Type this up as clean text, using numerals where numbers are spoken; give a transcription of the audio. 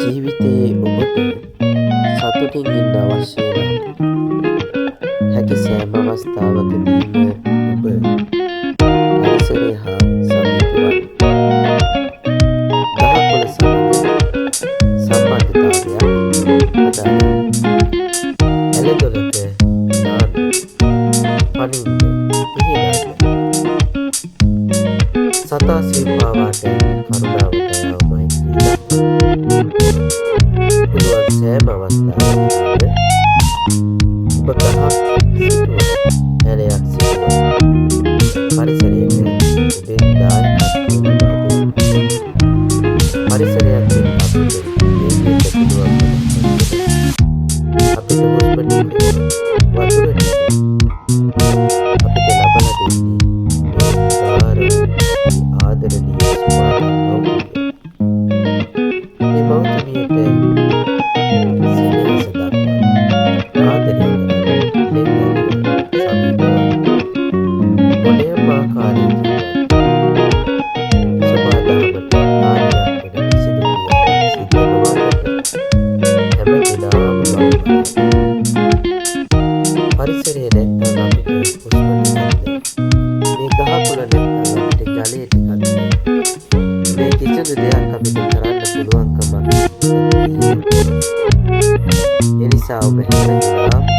ජීවිතයේ ඔබට සතුටින් ඉන්න අවශ්‍ය නම් හැකි සෑම අවස්ථාවකදීම ඔබ පරිසරය හා සමීප වන්න. ගහකොළ සමග සම්බන්ධතාවයක් හදාගන්න. ඇලදොලට නාන්න, පනින්න, පිහිනන්න. සතා සිව්පාවාට කරුණාව දයාව මෛත්‍රිය දක්වන්න. පුළුවන් සෑම අවස්ථාවකදීම ඔබ ගහක් සිටුවන, ඇලයක් සිටුවන පරිසරයට ඔබෙන් දායකත්වය ලබා දෙන්න. පරිසරයක් එක්ක අපිට ජීවිත පුළුවන්කමක් අපිට හුස්ම ටික, වතුර ටික අපිට ලබලා දෙන්නේ මේ ආදරණීය ස්වාමීන් වහන්සේ. මේ මෞතුමියට සිනහස දක්වන්න, ආදරය කරන්න, ලෙන්ගන්න, සමීප වන්න. මොනෑම ආකාරයකින් සබාදහමට හානියක් වෙන කිසිදු ක්‍රියාවක් සිද්ධ නොවන්නට හැම දිනම බලන්න. පරිසරය නැත්නම් අපිට හුස්ම ටිකක් නැහැ. මේ ගහකොළ නැත්නම් අපිට ජලය ටිකක් නැහැ. මේ කිසිදු දෙයක් අපිට කරන්න පුළුවන්කමක් නැහැ. ඒ නිසා ඔබ හැම දිනම